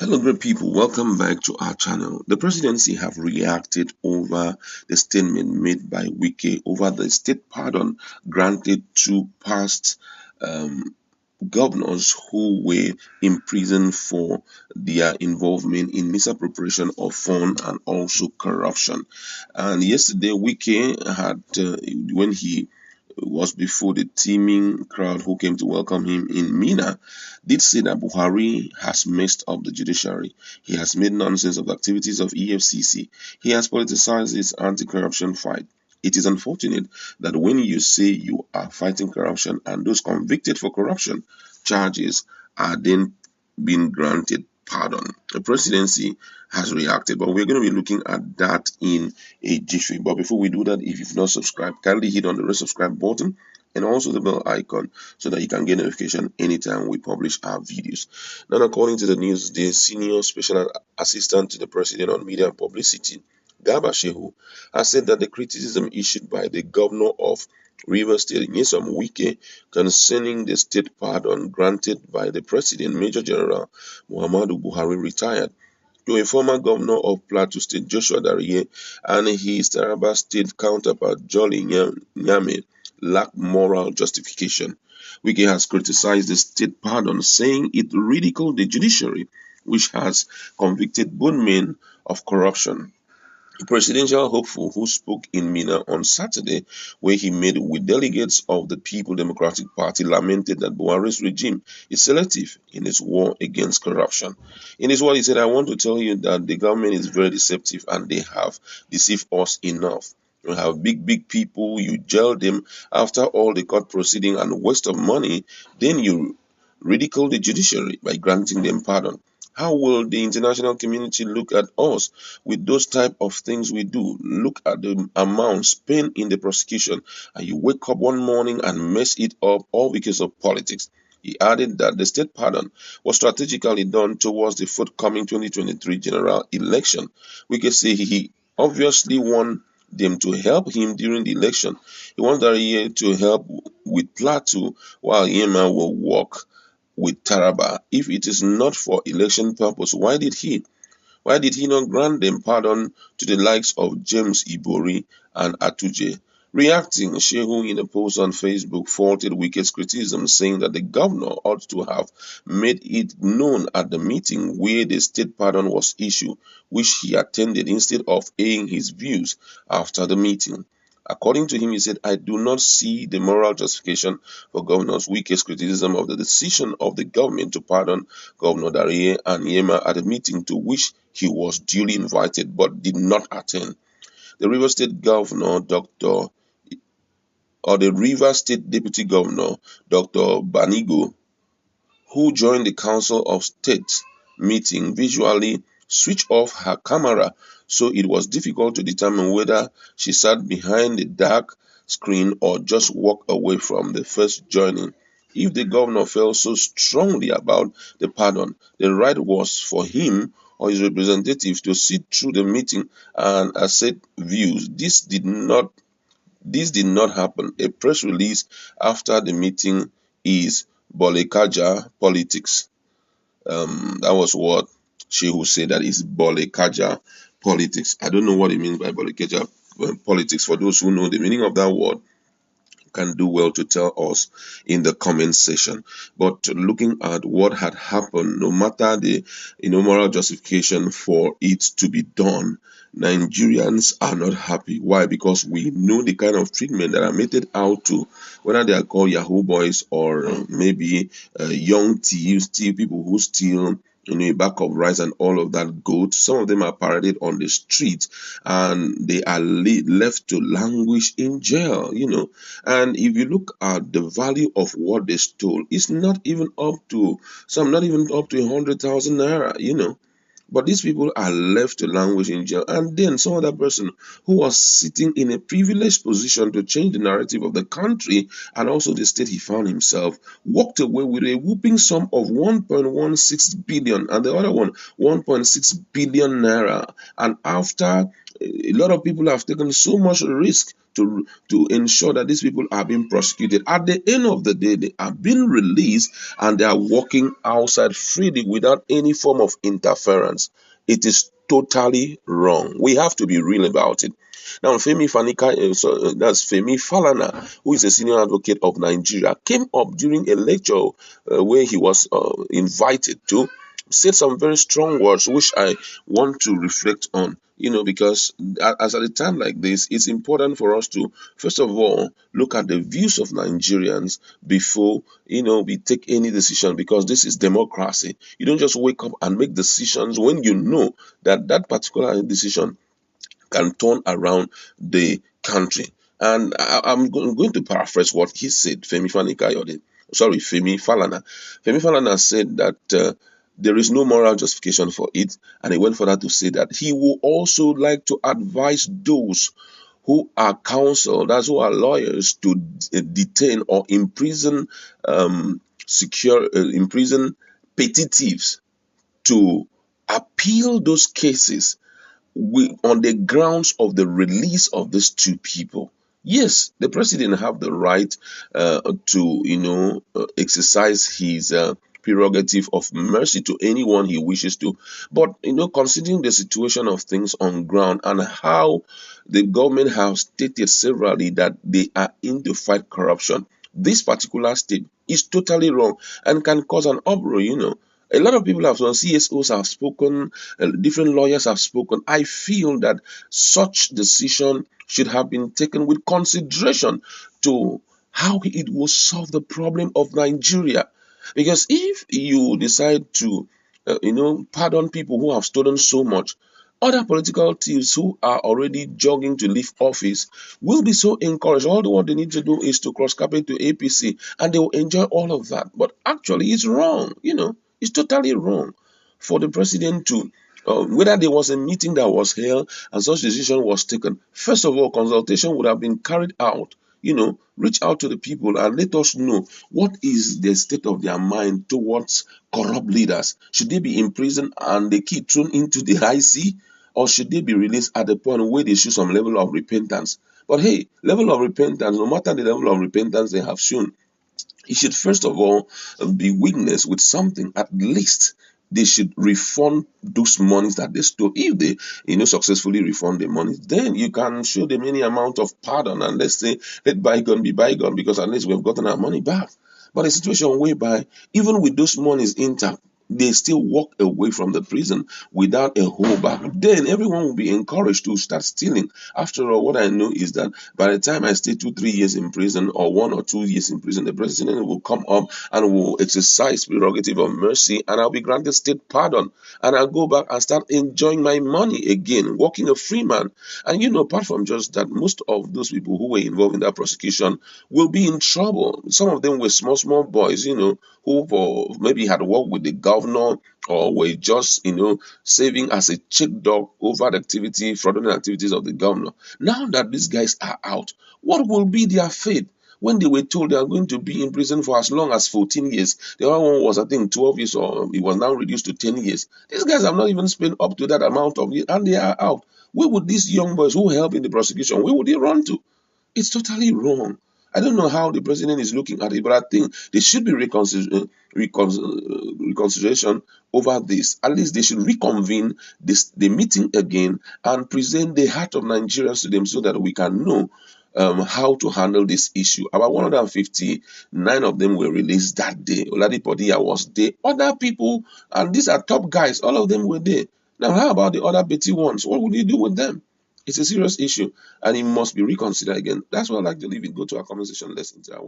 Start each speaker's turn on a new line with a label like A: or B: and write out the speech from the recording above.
A: Hello, great people. Welcome back to our channel. The presidency have reacted over the statement made by Wike over the state pardon granted to past governors who were imprisoned for their involvement in misappropriation of funds and also corruption. And yesterday, Wike had, when he was before the teeming crowd who came to welcome him in Mina, did say that Buhari has messed up the judiciary. He has made nonsense of the activities of EFCC. He has politicized his anti-corruption fight. It is unfortunate that when you say you are fighting corruption and those convicted for corruption charges are then being granted pardon. The presidency has reacted, but we're going to be looking at that in a jiffy. But before we do that, if you've not subscribed, kindly hit on the red subscribe button and also the bell icon so that you can get notification anytime we publish our videos. Now, according to the news, the senior special assistant to the president on media and publicity, Garba Shehu, has said that the criticism issued by the governor of Rivers State, Nyesom Wike, concerning the state pardon granted by the President, Major General Muhammadu Buhari, retired, to a former governor of Plateau State, Joshua Dariye, and his Taraba State counterpart, Jolly Nyame, lack moral justification. Wike has criticized the state pardon, saying it ridiculed the judiciary, which has convicted both men of corruption. A presidential hopeful who spoke in Mina on Saturday, where he met with delegates of the People Democratic Party, lamented that Buhari's regime is selective in its war against corruption. In his word, he said, "I want to tell you that the government is very deceptive and they have deceived us enough. You have big people, you jail them after all the court proceeding and waste of money, then you ridicule the judiciary by granting them pardon. How will the international community look at us with those type of things we do? Look at the amount spent in the prosecution, and you wake up one morning and mess it up all because of politics." He added that the state pardon was strategically done towards the forthcoming 2023 general election. We can say he obviously want them to help him during the election. He wants Dariye to help with Plateau while Nyame will work with Taraba. If it is not for election purpose, why did he not grant them pardon to the likes of James Ibori and Atuje? Reacting, Shehu in a post on Facebook faulted Wike's criticism, saying that the governor ought to have made it known at the meeting where the state pardon was issued, which he attended, instead of airing his views after the meeting. According to him, he said, "I do not see the moral justification for Governor Wike's criticism of the decision of the government to pardon Governor Dariye and Nyame at a meeting to which he was duly invited but did not attend. The Rivers State Governor, the Rivers State Deputy Governor, Dr. Banigo, who joined the Council of State meeting, visually switched off her camera, so it was difficult to determine whether she sat behind the dark screen or just walked away from the first joining. If the governor felt so strongly about the pardon, the right was for him or his representative to sit through the meeting and assert views. This did not happen. A press release after the meeting is Bolekaja politics. That was what Shehu said, that is Bolekaja politics. I don't know what it means by Bolekaja politics. For those who know the meaning of that word, can do well to tell us in the comment section. But looking at what had happened, no matter the moral justification for it to be done, Nigerians are not happy. Why? Because we know the kind of treatment that are meted out to, whether they are called Yahoo boys or maybe young thieves, people who steal a bag of rice and all of that goat. Some of them are paraded on the street and they are left to languish in jail, And if you look at the value of what they stole, it's not even up to 100,000 naira, But these people are left to languish in jail. And then some other person who was sitting in a privileged position to change the narrative of the country and also the state he found himself, walked away with a whooping sum of 1.16 billion and the other one 1.6 billion naira. And after a lot of people have taken so much risk to ensure that these people are being prosecuted. At the end of the day, they are being released and they are walking outside freely without any form of interference. It is totally wrong. We have to be real about it. Now, that's Femi Falana, who is a senior advocate of Nigeria, came up during a lecture where he was invited to, said some very strong words, which I want to reflect on. Because as at a time like this, it's important for us to, first of all, look at the views of Nigerians before, we take any decision, because this is democracy. You don't just wake up and make decisions when you know that that particular decision can turn around the country. And I'm going to paraphrase what he said, Femi Falana. Femi Falana said that there is no moral justification for it. And he went further to say that he would also like to advise those who are counsel, that's who are lawyers, to detain or imprison imprison petty thieves, to appeal those cases on the grounds of the release of these two people. Yes, the president have the right to, exercise his prerogative of mercy to anyone he wishes to. But, considering the situation of things on ground and how the government have stated severally that they are in to fight corruption, this particular step is totally wrong and can cause an uproar. A lot of people have spoken, CSOs have spoken, different lawyers have spoken. I feel that such decision should have been taken with consideration to how it will solve the problem of Nigeria. Because if you decide to, pardon people who have stolen so much, other political thieves who are already jogging to leave office will be so encouraged. All what they need to do is to cross carpet to APC and they will enjoy all of that. But actually, it's wrong. It's totally wrong for the president to, whether there was a meeting that was held and such decision was taken. First of all, consultation would have been carried out. Reach out to the people and let us know what is the state of their mind towards corrupt leaders. Should they be imprisoned and the key thrown into the high sea, or should they be released at the point where they show some level of repentance? But hey, level of repentance, no matter the level of repentance they have shown, it should first of all be witnessed with something. At least they should refund those monies that they stole. If they successfully refund the money, then you can show them any amount of pardon and let's say let bygone be bygone, because at least we've gotten our money back. But a situation whereby even with those monies intact, they still walk away from the prison without a holdback, then everyone will be encouraged to start stealing. After all, what I know is that by the time I stay 2-3 years in prison or 1 or 2 years in prison, the president will come up and will exercise prerogative of mercy, and I'll be granted state pardon, and I'll go back and start enjoying my money again, walking a free man. And apart from just that, most of those people who were involved in that prosecution will be in trouble. Some of them were small boys, who maybe had worked with the governor or were just, serving as a check dog over the fraudulent activities of the governor. Now that these guys are out, what will be their fate? When they were told they are going to be in prison for as long as 14 years, the other one was, I think, 12 years, or it was now reduced to 10 years. These guys have not even spent up to that amount of years, and they are out. Where would these young boys who help in the prosecution, where would they run to? It's totally wrong. I don't know how the president is looking at it, but I think there should be reconsideration over this. At least they should reconvene the meeting again and present the heart of Nigerians to them so that we can know how to handle this issue. About 159 of them were released that day. Oladipodia was there. Other people, and these are top guys, all of them were there. Now, how about the other petty ones? What will you do with them? It's a serious issue and it must be reconsidered again. That's why I like to leave it. Go to our conversation. Let's interact.